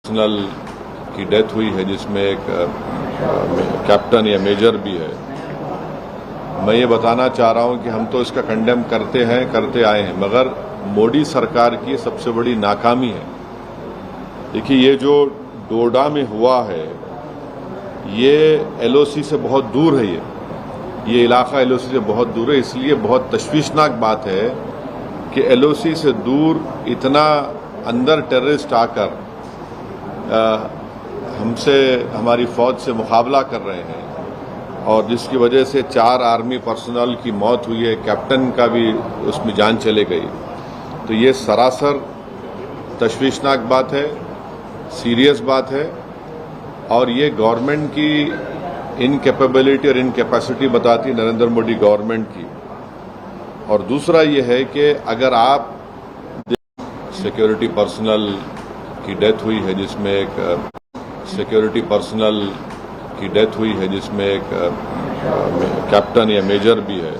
Personal की death हुई है जिसमें एक कैप्टन या मेजर भी है। मैं ये बताना चाह रहा हूं कि हम तो इसका कंडेम करते आए हैं, मगर मोदी सरकार की सबसे बड़ी नाकामी है। देखिए, ये जो डोडा में हुआ है ये एलओसी से बहुत दूर है। ये इलाका एलओसी से बहुत दूर है, इसलिए बहुत तशवीशनाक बात है कि एलओसी से दूर इतना अंदर टेररिस्ट आकर हमारी फौज से मुकाबला कर रहे हैं, और जिसकी वजह से 4 आर्मी पर्सनल की मौत हुई है, कैप्टन का भी उसमें जान चले गई। तो ये सरासर तशवीशनाक बात है, सीरियस बात है, और ये गवर्नमेंट की इनकैपेबिलिटी और इनकैपेसिटी बताती है, नरेंद्र मोदी गवर्नमेंट की। और दूसरा ये है कि अगर आप सिक्योरिटी पर्सनल की डेथ हुई है जिसमें एक कैप्टन या मेजर भी है।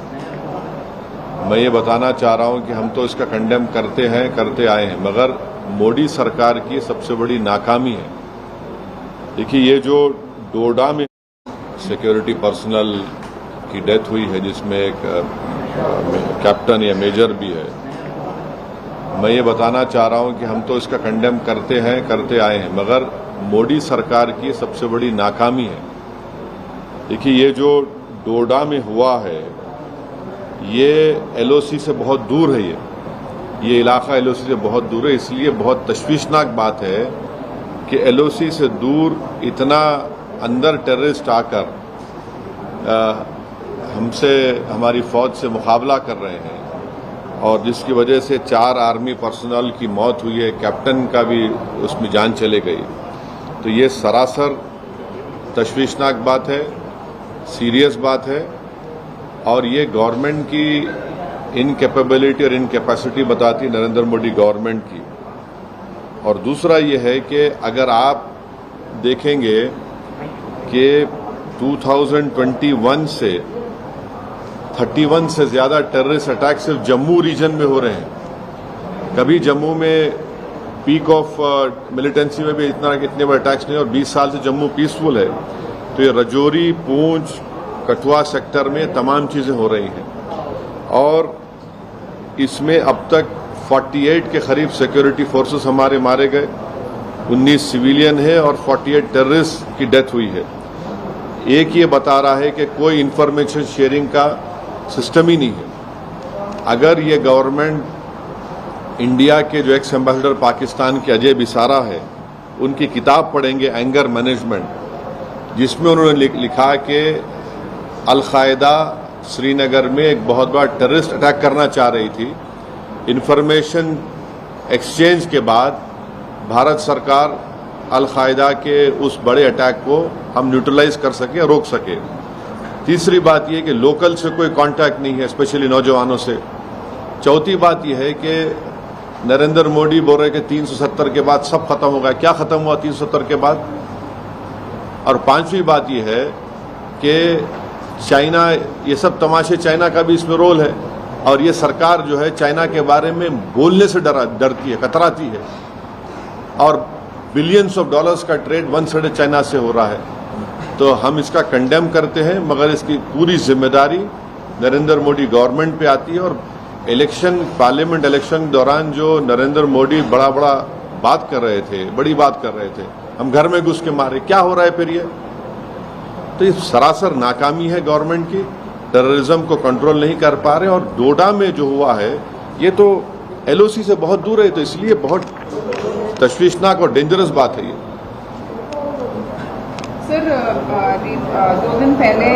मैं ये बताना चाह रहा हूं कि हम तो इसका कंडेम करते आए हैं, मगर मोदी सरकार की सबसे बड़ी नाकामी है। देखिए, ये जो डोडा में सिक्योरिटी पर्सनल की डेथ हुई है जिसमें एक कैप्टन या मेजर भी है। मैं ये बताना चाह रहा हूं कि हम तो इसका कंडेम करते आए हैं, मगर मोदी सरकार की सबसे बड़ी नाकामी है। देखिए, ये जो डोडा में हुआ है ये एलओसी से बहुत दूर है। ये इलाका एलओसी से बहुत दूर है, इसलिए बहुत तशवीशनाक बात है कि एलओसी से दूर इतना अंदर टेररिस्ट आकर हमारी फौज से मुकाबला कर रहे हैं, और जिसकी वजह से 4 आर्मी पर्सनल की मौत हुई है, कैप्टन का भी उसमें जान चले गई। तो ये सरासर तशवीशनाक बात है, सीरियस बात है, और ये गवर्नमेंट की इनकैपेबिलिटी और इनकैपेसिटी बताती है, नरेंद्र मोदी गवर्नमेंट की। और दूसरा ये है कि अगर आप देखेंगे कि 2021 से 31 से ज्यादा टेररिस्ट अटैक सिर्फ जम्मू रीजन में हो रहे हैं। कभी जम्मू में पीक ऑफ मिलिटेंसी में भी इतने बड़े अटैक्स नहीं, और 20 साल से जम्मू पीसफुल है। तो ये रजौरी, पूंछ, कठुआ सेक्टर में तमाम चीजें हो रही हैं, और इसमें अब तक 48 के करीब सिक्योरिटी फोर्सेस हमारे मारे गए, 19 सिविलियन है और 48 टेररिस्ट की डेथ हुई है। एक ये बता रहा है कि कोई इंफॉर्मेशन शेयरिंग का सिस्टम ही नहीं है। अगर ये गवर्नमेंट इंडिया के जो एक्स एम्बेसडर पाकिस्तान के अजय बिसारा है उनकी किताब पढ़ेंगे, एंगर मैनेजमेंट, जिसमें उन्होंने लिखा कि अल-कायदा श्रीनगर में एक बहुत बड़ा टेररिस्ट अटैक करना चाह रही थी। इंफॉर्मेशन एक्सचेंज के बाद भारत सरकार अल-कायदा के उस बड़े अटैक को हम न्यूट्रलाइज कर सके, रोक सके। तीसरी बात यह कि लोकल से कोई कांटेक्ट नहीं है, स्पेशली नौजवानों से। चौथी बात यह है कि नरेंद्र मोदी बोल रहे कि 370 के बाद सब खत्म होगा। क्या खत्म हुआ 370 के बाद? और पांचवी बात यह है कि चाइना, ये सब तमाशे, चाइना का भी इसमें रोल है, और ये सरकार जो है चाइना के बारे में बोलने से डरती है, कतराती है, और बिलियंस ऑफ डॉलर्स का ट्रेड वन साइड चाइना से हो रहा है। तो हम इसका कंडेम करते हैं, मगर इसकी पूरी जिम्मेदारी नरेंद्र मोदी गवर्नमेंट पे आती है। और पार्लियामेंट इलेक्शन के दौरान जो नरेंद्र मोदी बड़ा बात कर रहे थे, बड़ी बात कर रहे थे, हम घर में घुस के मारे, क्या हो रहा है फिर ये? तो ये सरासर नाकामी है गवर्नमेंट की, टेररिज्म को कंट्रोल नहीं कर पा रहे। और डोडा में जो हुआ है ये तो एलओसी से बहुत दूर है, तो इसलिए बहुत तशवीशनाक और डेंजरस बात है ये। सर, 2 दिन पहले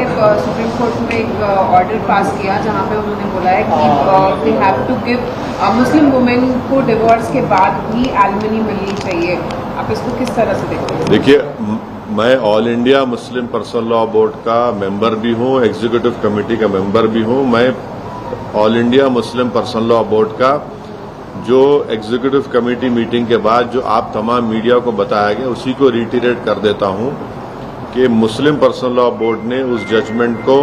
सुप्रीम कोर्ट ने एक ऑर्डर पास किया जहां पे उन्होंने बोला है कि we have to give Muslim women को डिवोर्स के बाद भी एलिमनी मिलनी चाहिए। आप इसको किस तरह से देखते हैं? देखिए, मैं all India Muslim personal law board का मेंबर भी हूं, एग्जीक्यूटिव कमेटी का मेंबर भी हूं। मैं all India Muslim personal law board का जो एग्जीक्यूटिव कमेटी मीटिंग के बाद जो आप तमाम मीडिया को बताया गया, उसी को रिटीरेट कर देता हूं कि मुस्लिम पर्सनल लॉ बोर्ड ने उस जजमेंट को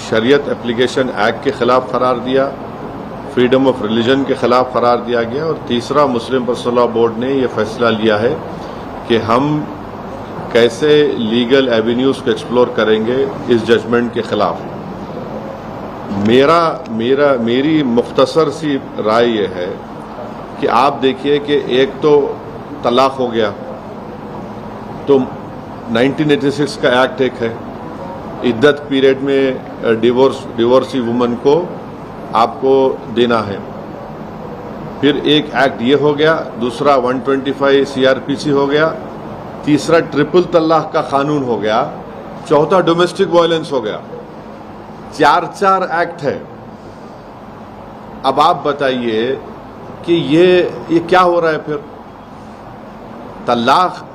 शरीयत एप्लीकेशन एक्ट के खिलाफ करार दिया, फ्रीडम ऑफ रिलीजन के खिलाफ करार दिया गया, और तीसरा मुस्लिम पर्सनल लॉ बोर्ड ने यह फैसला लिया है कि हम कैसे लीगल एवेन्यूज को एक्सप्लोर करेंगे इस जजमेंट के खिलाफ। मेरी मुख्तसर सी राय यह है कि आप देखिए कि एक तो तलाक हो गया, तो 1986 का एक्ट एक है, इद्दत पीरियड में डिवोर्सी वुमन को आपको देना है। फिर एक एक्ट ये हो गया, दूसरा 125 CRPC हो गया, तीसरा ट्रिपल तलाक का कानून हो गया, चौथा डोमेस्टिक वायलेंस हो गया। चार एक्ट है। अब आप बताइए कि ये क्या हो रहा है फिर? तलाक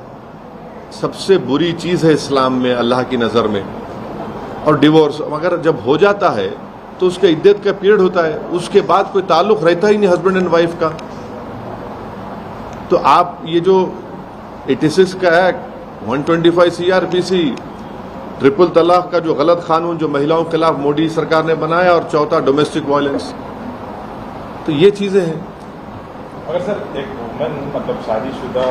सबसे बुरी चीज है इस्लाम में अल्लाह की नजर में, और डिवोर्स अगर जब हो जाता है तो उसका इद्दत का पीरियड होता है, उसके बाद कोई ताल्लुक रहता ही नहीं हस्बैंड एंड वाइफ का। तो आप ये जो 86 का एक्ट, 125 CRPC, ट्रिपल तलाक का जो गलत कानून जो महिलाओं के खिलाफ मोदी सरकार ने बनाया, और चौथा डोमेस्टिक वायलेंस, तो ये चीजें हैं। अगर सर एक वुमन मतलब शादीशुदा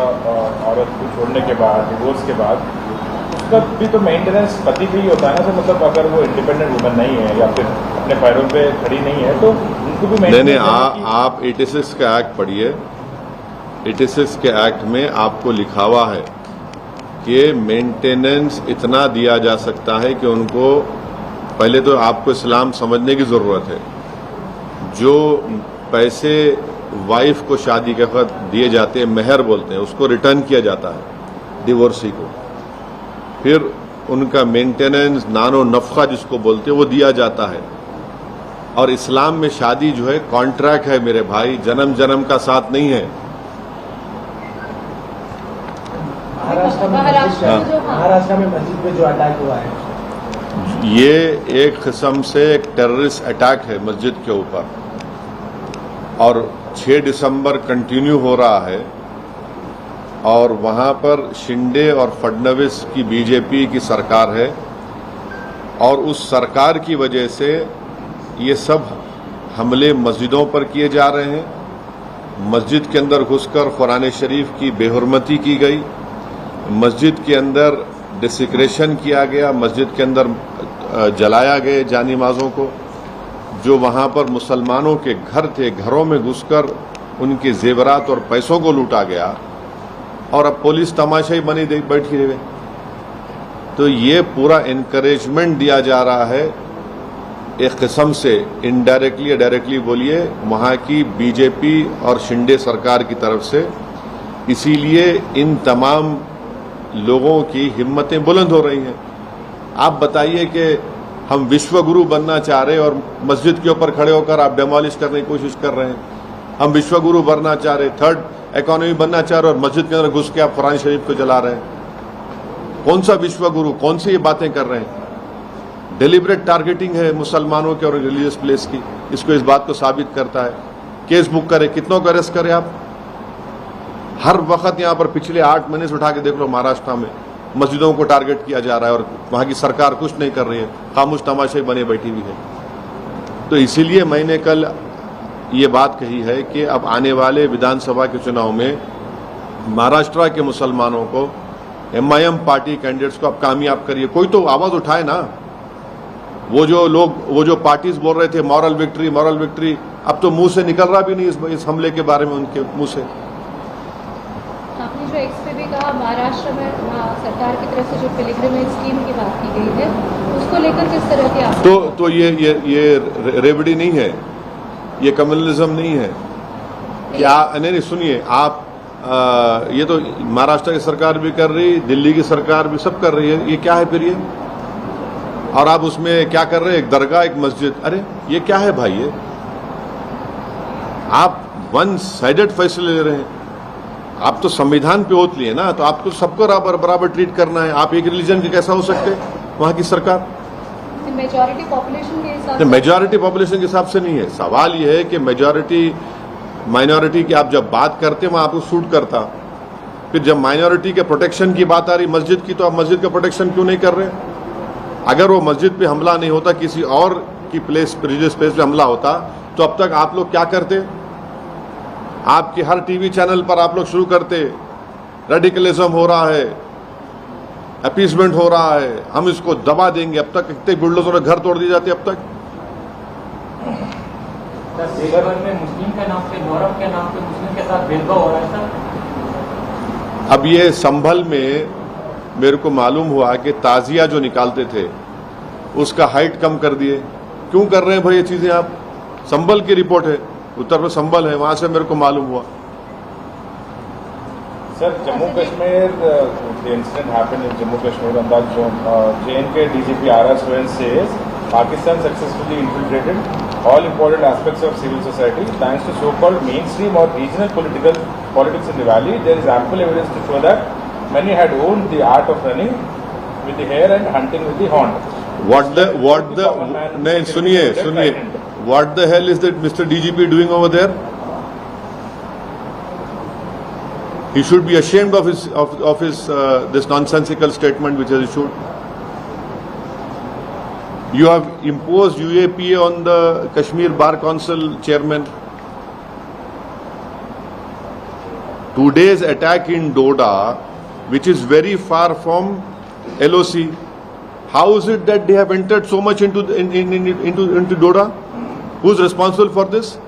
औरत को छोड़ने के बाद, डिवोर्स के बाद, उसका भी तो मेंटेनेंस पति पे ही होता है ना सर? मतलब अगर वो इंडिपेंडेंट वुमन नहीं है या फिर अपने पैरों पे खड़ी नहीं है तो उनको भी नहीं, आप 86 का एक्ट पढ़िए। 86 के एक्ट में आपको लिखा हुआ है कि मेंटेनेंस इतना दिया जा सकता है कि उनको, पहले तो आपको इस्लाम समझने की जरूरत है। जो पैसे वाइफ को शादी के वक्त दिए जाते हैं, मेहर बोलते हैं, उसको रिटर्न किया जाता है डिवोर्सी को। फिर उनका मेंटेनेंस, नानो नफका जिसको बोलते हैं, वो दिया जाता है। और इस्लाम में शादी जो है कॉन्ट्रैक्ट है मेरे भाई, जन्म जन्म का साथ नहीं है। महाराष्ट्र में मस्जिद पे जो अटैक हुआ है, ये एक किस्म से एक टेररिस्ट अटैक है मस्जिद के ऊपर, और 6 दिसंबर कंटिन्यू हो रहा है। और वहां पर शिंदे और फडणवीस की बीजेपी की सरकार है, और उस सरकार की वजह से ये सब हमले मस्जिदों पर किए जा रहे हैं। मस्जिद के अंदर घुसकर कुरान शरीफ की बेहुरमती की गई, मस्जिद के अंदर डिसिक्रेशन किया गया, मस्जिद के अंदर जलाया गए जानिमाज़ों को। जो वहां पर मुसलमानों के घर थे, घरों में घुसकर उनके जेवरात और पैसों को लूटा गया, और अब पुलिस तमाशा ही बनी बैठी रही। तो ये पूरा इनकरेजमेंट दिया जा रहा है एक किस्म से, इनडायरेक्टली या डायरेक्टली बोलिए, वहां की बीजेपी और शिंदे सरकार की तरफ से। इसीलिए इन तमाम लोगों की हिम्मतें बुलंद हो रही हैं। आप बताइए कि हम विश्व गुरु बनना चाह रहे हैं और मस्जिद के ऊपर खड़े होकर आप डेमोलिश करने की कोशिश कर रहे हैं। हम विश्व गुरु बनना चाह रहे, थर्ड इकोनॉमी बनना चाह रहे, और मस्जिद के अंदर घुस के आप कुरान शरीफ को जला रहे हैं। कौन सा विश्व गुरु, कौन सी ये बातें कर रहे हैं? डेलिब्रेट टारगेटिंग है मुसलमानों के और रिलीजियस प्लेस की। इसको इस बात को साबित करता है। केस बुक करे, कितनों का अरेस्ट करे आप? हर वक्त यहां पर पिछले 8 महीने से उठा के देख लो, महाराष्ट्र में मस्जिदों को टारगेट किया जा रहा है और वहां की सरकार कुछ नहीं कर रही है, खामोश तमाशे बने बैठी हुई है। तो इसीलिए मैंने कल ये बात कही है कि अब आने वाले विधानसभा के चुनाव में महाराष्ट्र के मुसलमानों को, MIM पार्टी कैंडिडेट्स को आप कामयाब करिए। कोई तो आवाज उठाए ना। वो जो पार्टीज बोल रहे थे मॉरल विक्ट्री, अब तो मुंह से निकल रहा भी नहीं इस हमले के बारे में उनके मुंह से। आपने जो एक्स पे भी कहा, महाराष्ट्र में सरकार की तरफ से जो पिलग्रिमेज स्कीम की बात की गई है, उसको लेकर किस तरह के आप तो ये रेवड़ी नहीं है, ये कम्युनलिज्म नहीं है। क्या नहीं सुनिए आप, ये तो महाराष्ट्र की सरकार भी कर रही, दिल्ली की सरकार भी, सब कर रही है। ये क्या है फिर ये? और आप उसमें क्या कर रहे हैं? एक दरगाह, एक मस्जिद। अरे ये क्या है भाई? ये आप वन साइडेड फैसले ले रहे हैं। आप तो संविधान पे ओत लिए ना, तो आपको सबको बराबर ट्रीट करना है। आप एक रिलीजन के कैसा हो सकते वहां की सरकार? मेजॉरिटी पॉपुलेशन के हिसाब से, मेजॉरिटी पॉपुलेशन के हिसाब से नहीं है। सवाल यह है कि मेजॉरिटी माइनॉरिटी की आप जब बात करते हैं वहां आपको सूट करता, फिर जब माइनॉरिटी के प्रोटेक्शन की बात आ रही मस्जिद की, तो आप मस्जिद का प्रोटेक्शन क्यों नहीं कर रहे? अगर वो मस्जिद पे हमला नहीं होता, किसी और की प्लेस, रिलीजियस प्लेस पे हमला होता, तो अब तक आप लोग क्या करते? आपके हर टीवी चैनल पर आप लोग शुरू करते रेडिकलिज्म हो रहा है, अपीसमेंट हो रहा है, हम इसको दबा देंगे। अब तक कितने बुलडोजर में घर तोड़ दिए जाते अब तक। देश भर में मुस्लिम के नाम पे, गौरव के नाम पे मुस्लिम के साथ भेदभाव हो रहा है सर। अब ये संभल में मेरे को मालूम हुआ कि ताजिया जो निकालते थे उसका हाइट कम कर दिए। क्यों कर रहे हैं भाई ये चीजें आप? संभल की रिपोर्ट है, उत्तर प्रदेश संभल है, वहां से मेरे को मालूम हुआ। Sir, Jammu Kashmir, the incident happened in Jammu Kashmir on that zone. J&K DGP R.R. Swain says Pakistan successfully infiltrated all important aspects of civil society thanks to so-called mainstream or regional politics in the valley. There is ample evidence to show that many had owned the art of running with the hare and hunting with the horn. What the hell is that Mr. DGP doing over there? He should be ashamed of his this nonsensical statement which has issued. You have imposed UAPA on the Kashmir Bar Council chairman. Today's attack in Doda, which is very far from LOC, how is it that they have entered so much into Doda? Who's responsible for this?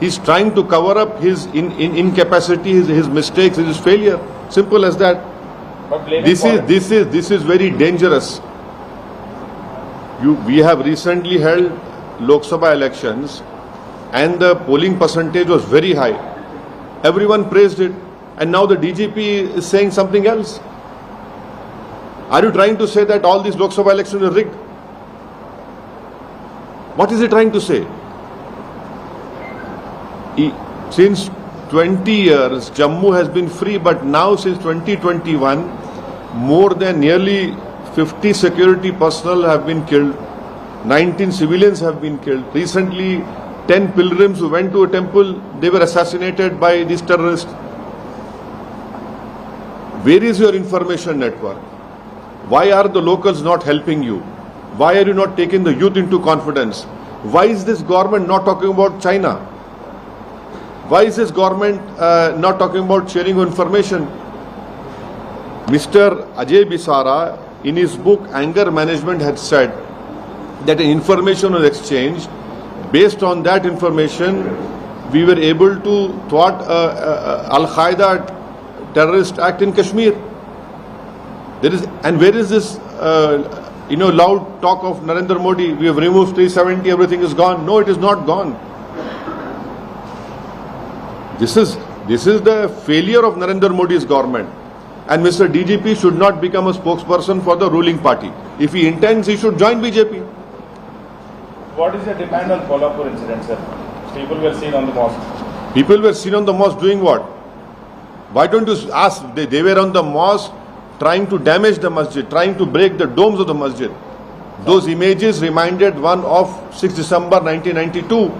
He's trying to cover up his incapacity, his mistakes, his failure. Simple as that. This is very dangerous. We have recently held Lok Sabha elections, and the polling percentage was very high. Everyone praised it, and now the DGP is saying something else. Are you trying to say that all these Lok Sabha elections are rigged? What is he trying to say? Since 20 years, Jammu has been free, but now since 2021, more than nearly 50 security personnel have been killed, 19 civilians have been killed. Recently, 10 pilgrims who went to a temple, they were assassinated by these terrorists. Where is your information network? Why are the locals not helping you? Why are you not taking the youth into confidence? Why is this government not talking about China? Why is this government not talking about sharing information? Mr. Ajay Bisara, in his book Anger Management, had said that information was exchanged. Based on that information, we were able to thwart Al-Qaeda terrorist act in Kashmir. And where is this loud talk of Narendra Modi? We have removed 370, everything is gone. No, it is not gone. This is the failure of Narendra Modi's government, and Mr. DGP should not become a spokesperson for the ruling party. If he intends, he should join BJP. What is your demand on Kolhapur incident, sir? People were seen on the mosque. People were seen on the mosque doing what? Why don't you ask? They were on the mosque trying to damage the masjid, trying to break the domes of the masjid. Those images reminded one of 6 December 1992.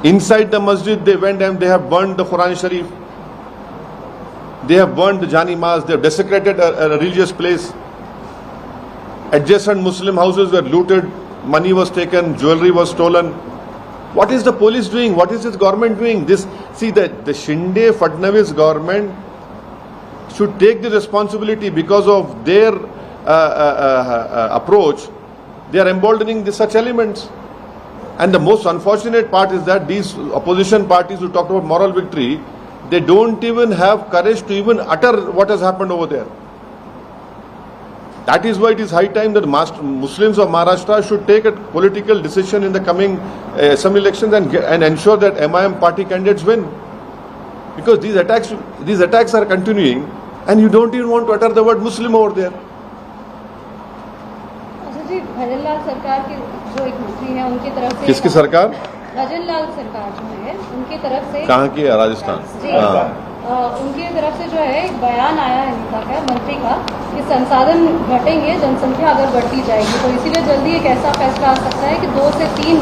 Inside the masjid, they went and they have burned the Quran Sharif. They have burned the Janimas. They have desecrated a religious place. Adjacent Muslim houses were looted. Money was taken. Jewelry was stolen. What is the police doing? What is this government doing? The Shinde Fadnavis government should take the responsibility because of their approach. They are emboldening such elements. And the most unfortunate part is that these opposition parties who talked about moral victory, they don't even have courage to even utter what has happened over there. That is why it is high time that Muslims of Maharashtra should take a political decision in the coming assembly elections and ensure that MIM party candidates win. Because these attacks are continuing, and you don't even want to utter the word Muslim over there. अच्छा जी, भजन लाल सरकार के जो एक मंत्री हैं उनकी तरफ से, किसकी सरकार? भजन लाल सरकार जो है उनकी तरफ से, कहाँ की है? राजस्थान। जी, उनकी तरफ से जो है एक बयान आया है नेता का, मंत्री का, कि संसाधन घटेंगे, जनसंख्या अगर बढ़ती जाएगी, तो इसीलिए जल्दी एक ऐसा फैसला आ सकता है कि 2 से 3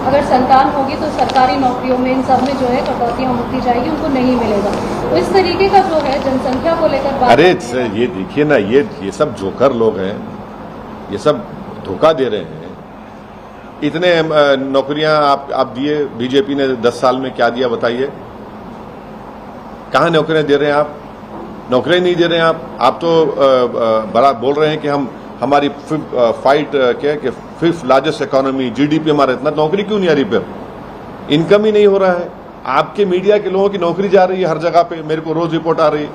अगर संतान होगी तो सरकारी नौकरियों में इन सब में जो है कटौतियां होती जाएगी, उनको नहीं मिलेगा। तो इस तरीके का जो है जनसंख्या को लेकर बात, अरे ये देखिए ना, ये सब जोकर लोग हैं, ये सब धोखा दे रहे हैं। इतने नौकरियां आप दिए, बीजेपी ने 10 साल में क्या दिया बताइए? कहाँ नौकरियां दे रहे हैं आप? नौकरियां नहीं दे रहे हैं आप तो बड़ा बोल रहे हैं कि हमारी फिफ्थ लार्जेस्ट इकोनॉमी, जीडीपी हमारा इतना, नौकरी क्यों नहीं आ रही? पे इनकम ही नहीं हो रहा है। आपके मीडिया के लोगों की नौकरी जा रही है हर जगह पे, मेरे को रोज रिपोर्ट आ रही है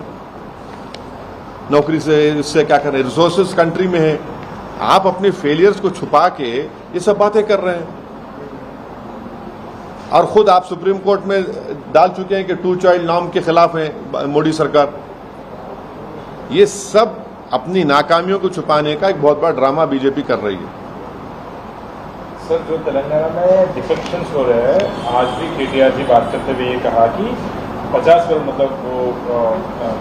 नौकरी से, इससे क्या कर रहे हैं, रिसोर्सेज कंट्री में है। आप अपने फेलियर्स को छुपा के ये सब बातें कर रहे हैं और खुद आप सुप्रीम कोर्ट में डाल चुके हैं कि 2 चाइल्ड नॉर्म के खिलाफ है मोदी सरकार। ये सब अपनी नाकामियों को छुपाने का एक बहुत बड़ा ड्रामा बीजेपी कर रही है। सर, जो तेलंगाना में डिफेक्शंस हो रहे हैं, आज भी केटीआर जी बात करते हुए ये कहा कि 50 करोड़, मतलब वो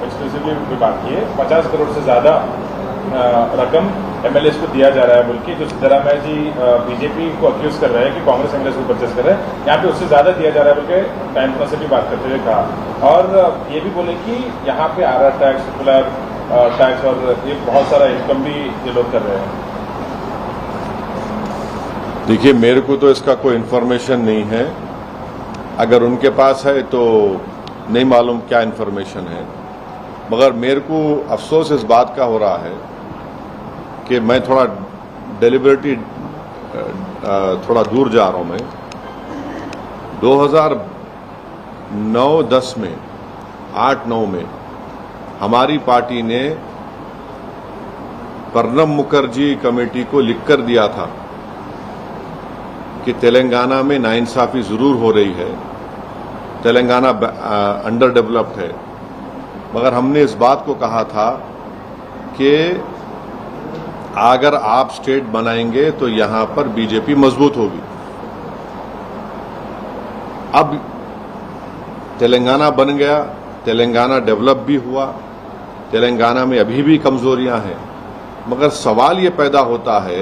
एक्सक्लूसिवली भी बात की है, 50 करोड़ से ज़्यादा रकम एमएलएस को दिया जा रहा है, बल्कि जो सिद्धरामैया जी बीजेपी को अक्यूज कर रहे हैं कि कांग्रेस एमएलएस को परचेस कर रहे हैं, यहाँ पे उससे ज़्यादा दिया जा रहा है, बल्कि टाइम से भी बात करते हुए कहा। और ये भी बोले कि यहाँ पे आरआर टैक्स, सर्कुलर टैक्स और ये बहुत सारा इनकम भी ये लोग कर रहे हैं। देखिए, मेरे को तो इसका कोई इन्फॉर्मेशन नहीं है, अगर उनके पास है तो नहीं मालूम क्या इन्फॉर्मेशन है, मगर मेरे को अफसोस इस बात का हो रहा है कि मैं थोड़ा डेलिबरेटली थोड़ा दूर जा रहा हूं। मैं 2009-10 में, 8-9 में हमारी पार्टी ने प्रणब मुखर्जी कमेटी को लिखकर दिया था कि तेलंगाना में नाइंसाफी जरूर हो रही है, तेलंगाना अंडर डेवलप्ड है, मगर हमने इस बात को कहा था कि अगर आप स्टेट बनाएंगे तो यहां पर बीजेपी मजबूत होगी। अब तेलंगाना बन गया, तेलंगाना डेवलप भी हुआ, तेलंगाना में अभी भी कमजोरियां हैं, मगर सवाल ये पैदा होता है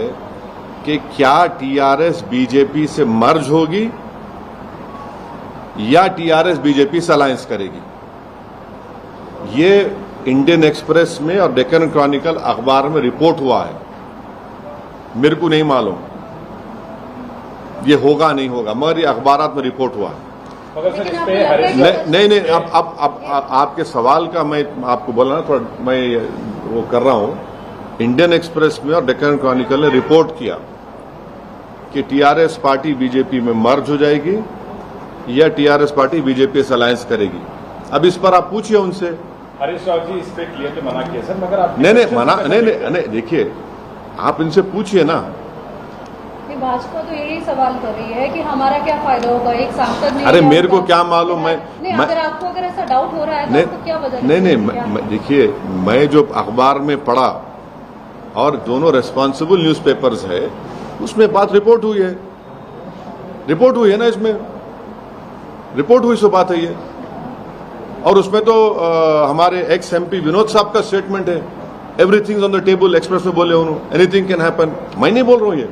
कि क्या टीआरएस बीजेपी से मर्ज होगी या टीआरएस बीजेपी से अलायंस करेगी? ये इंडियन एक्सप्रेस में और डेक्कन क्रॉनिकल अखबार में रिपोर्ट हुआ है, मेरे को नहीं मालूम ये होगा नहीं होगा, मगर ये अखबारात में रिपोर्ट हुआ है। मगर सर, इस पे नहीं, अब आपके सवाल का मैं आपको बोला ना, थोड़ा मैं वो कर रहा हूं। इंडियन एक्सप्रेस में और डेक्कन क्रॉनिकल ने रिपोर्ट किया कि टीआरएस पार्टी बीजेपी में मर्ज हो जाएगी या टीआरएस पार्टी बीजेपी से अलायंस करेगी। अब इस पर आप पूछिए उनसे। हरीश राव जी इस पे क्लियरली मना किया सर, मगर आप नहीं, देखिए आप इनसे पूछिए ना। भाजपा तो यही सवाल कर रही है कि हमारा क्या फायदा होगा, एक सांसद नहीं। अरे मेरे को क्या मालूम, अगर आपको अगर ऐसा डाउट हो रहा है तो आपको क्या वजह? नहीं, देखिए मैं जो अखबार में पढ़ा और दोनों रेस्पॉन्सिबल न्यूज़पेपर्स है, उसमें बात रिपोर्ट हुई है ना, इसमें रिपोर्ट हुई सो बात है ये। और उसमें तो हमारे एक्स एमपी विनोद साहब का स्टेटमेंट है, everything on the table, express में बोले उन्होंने, एनीथिंग कैन हैपन। मैं नहीं बोल रहा हूं ये,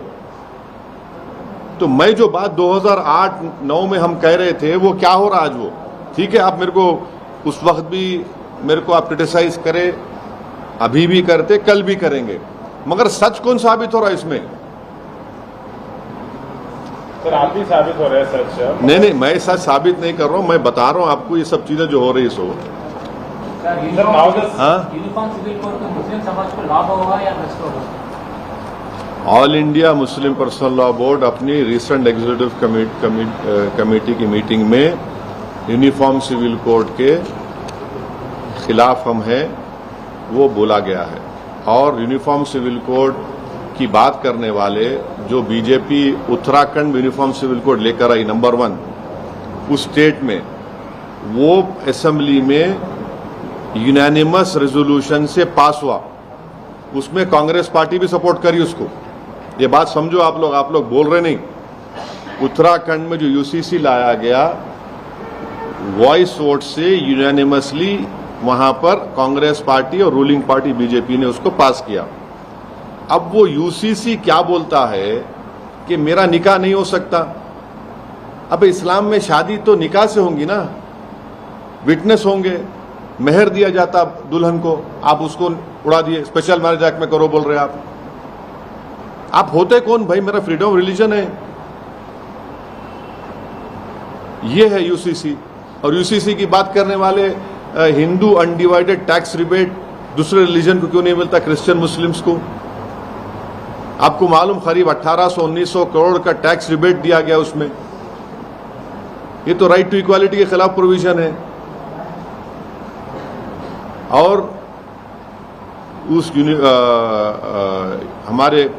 तो मैं जो बात 2008-9 में हम कह रहे थे वो क्या हो रहा आज वो ठीक है। आप मेरे को उस वक्त भी मेरे को आप क्रिटिसाइज करें, अभी भी करते, कल भी करेंगे, मगर सच कौन साबित हो रहा है इसमें? सर, आप भी साबित हो रहे हैं सच। नहीं, मैं सच साबित नहीं कर रहा हूं, मैं बता रहा हूं आपको ये सब चीजें जो हो रही है सो। यूनिफॉर्म सिविल कोड को मुस्लिम समाज को लाभ होगा या नष्ट होगा? All India Muslim personal law board अपनी रिसेंट एग्जीक्यूटिव कमेटी की मीटिंग में यूनिफॉर्म सिविल कोड के खिलाफ हम हैं वो बोला गया है। और यूनिफॉर्म सिविल कोड की बात करने वाले जो BJP Uttarakhand uniform civil code लेकर आई नंबर 1 उस स्टेट में, वो असेंबली में यूनानिमस रेजोल्यूशन से पास हुआ, उसमें कांग्रेस पार्टी भी सपोर्ट करी उसको। ये बात समझो आप लोग बोल रहे नहीं। उत्तराखंड में जो यूसीसी लाया गया, वॉइस वोट से यूनानिमसली वहां पर कांग्रेस पार्टी और रूलिंग पार्टी बीजेपी ने उसको पास किया। अब वो यूसीसी क्या बोलता है कि मेरा निकाह नहीं हो सकता। अब इस्लाम में शादी तो निकाह से होंगी ना, विटनेस होंगे, मेहर दिया जाता दुल्हन को, आप उसको उड़ा दिए, स्पेशल मैरिज एक्ट में करो बोल रहे आप होते कौन भाई? मेरा फ्रीडम ऑफ रिलीजन है, ये है यूसीसी। और यूसीसी की बात करने वाले हिंदू अनडिवाइडेड टैक्स रिबेट दूसरे रिलीजन को क्यों नहीं मिलता, क्रिश्चियन मुस्लिम्स को? आपको मालूम करीब 1800-1900 करोड़ का टैक्स रिबेट दिया गया उसमें। ये तो राइट टू इक्वालिटी के खिलाफ प्रोविजन है। और उस हमारे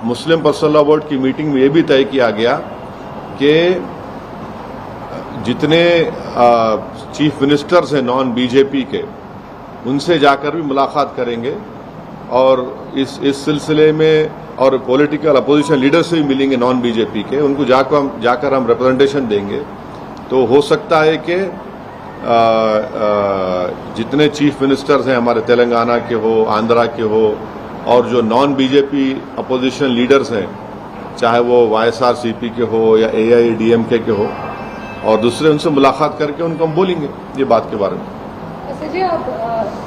मुस्लिम पर्सनल लॉ बोर्ड की मीटिंग में यह भी तय किया गया कि जितने चीफ मिनिस्टर्स हैं नॉन बीजेपी के, उनसे जाकर भी मुलाकात करेंगे और इस सिलसिले में, और पॉलिटिकल अपोजिशन लीडर से भी मिलेंगे नॉन बीजेपी के, उनको जाकर हम रिप्रेजेंटेशन देंगे। तो हो सकता है कि जितने चीफ मिनिस्टर्स हैं हमारे तेलंगाना के हो, आंध्रा के हो, और जो नॉन बीजेपी अपोजिशन लीडर्स हैं, चाहे वो YSRCP के हो या AIADMK के हो, और दूसरे, उनसे मुलाकात करके उनको हम बोलेंगे ये बात के बारे में। सर जी, आप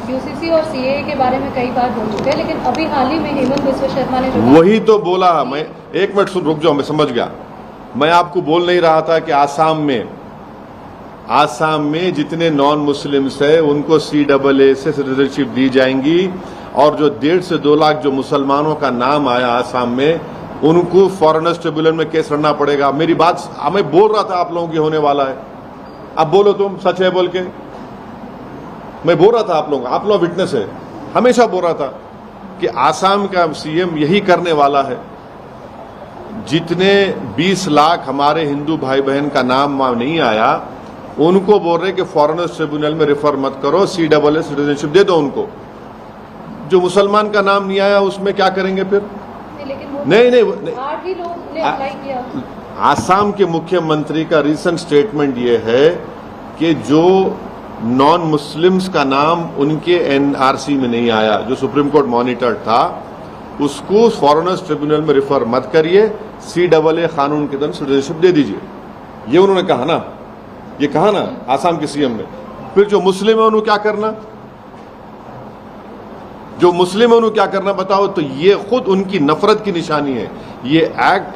UCC और CAA के बारे में कई बार बोल चुके हैं, लेकिन अभी हाल ही में हेमंत बिस्वा शर्मा ने वही तो बोला। मैं एक मिनट सुन, रुक जाओ, मैं समझ गया। मैं आपको बोल नहीं रहा था कि आसाम में जितने नॉन मुस्लिम्स है उनको CAA से सिटीजनशिप दी जाएंगी, और जो 1.5 से 2 लाख जो मुसलमानों का नाम आया आसाम में, उनको फॉरेनर्स ट्रिब्यूनल में केस लड़ना पड़ेगा। मेरी बात मैं बोल रहा था आप लोगों की होने वाला है। अब बोलो तुम, सच है बोल के। मैं बोल रहा था आप लोग विटनेस है, हमेशा बोल रहा था कि आसाम का CM यही करने वाला है। जितने 20 लाख हमारे हिंदू भाई बहन का नाम नहीं आया, उनको बोल रहे कि फॉरेनर्स ट्रिब्यूनल में रेफर मत करो, CAA सिटीजनशिप दे दो उनको। जो मुसलमान का नाम नहीं आया उसमें क्या करेंगे फिर? नहीं, 8 ही लोग ने अप्लाई किया। आसाम के मुख्यमंत्री का रिसेंट स्टेटमेंट ये है कि जो नॉन मुस्लिम्स का नाम उनके NRC में नहीं आया, जो सुप्रीम कोर्ट मॉनिटर्ड था, उसको फॉरेनर्स ट्रिब्यूनल में रेफर मत करिए, CAA कानून के तहत सिटीजनशिप दे दीजिए। ये उन्होंने कहा ना, ये कहा ना आसाम के CM ने। फिर जो मुस्लिम है उन्होंने क्या करना, जो मुस्लिम है उन्होंने क्या करना बताओ? तो ये खुद उनकी नफरत की निशानी है। ये एक्ट,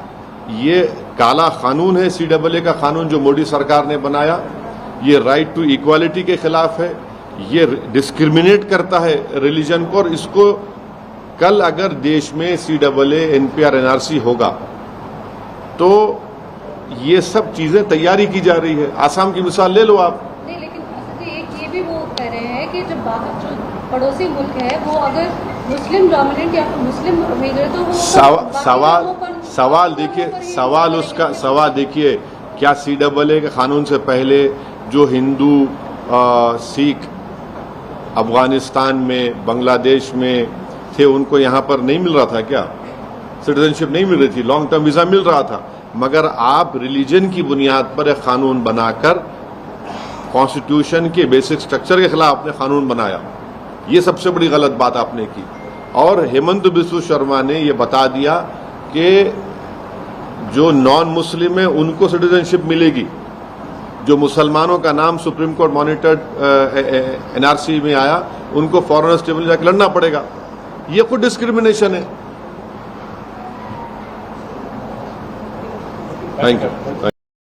ये काला कानून है, CAA का कानून जो मोदी सरकार ने बनाया। ये राइट टू इक्वालिटी के खिलाफ है, ये डिस्क्रिमिनेट करता है रिलीजन को। और इसको कल अगर देश में CAA NPR NRC होगा तो ये सब चीजें तैयारी की जा रही है। आसाम की मिसाल ले लो आप। नहीं, लेकिन एक ये भी वो कह रहे हैं कि जब बाहर जो पड़ोसी मुल्क है वो अगर मुस्लिम डोमिनेंट या फिर मुस्लिम मेजर, तो वो सवाल देखिए, क्या CAA के कानून से पहले जो हिंदू सिख अफगानिस्तान में, बांग्लादेश में थे, उनको यहां पर नहीं मिल रहा था क्या? सिटीजनशिप नहीं मिल रही थी, लॉन्ग टर्म वीजा मिल रहा था। मगर आप रिलीजन की बुनियाद पर एक कानून बनाकर कॉन्स्टिट्यूशन के बेसिक स्ट्रक्चर के खिलाफ आपने कानून बनाया। ये सबसे बड़ी गलत बात आपने की। और हेमंत बिस्वा शर्मा ने यह बता दिया कि जो नॉन मुस्लिम है उनको सिटीजनशिप मिलेगी, जो मुसलमानों का नाम सुप्रीम कोर्ट मॉनिटर्ड NRC में आया उनको फॉरेनर्स ट्रिब्यूनल जाकर लड़ना पड़ेगा। ये खुद डिस्क्रिमिनेशन है। Thank you.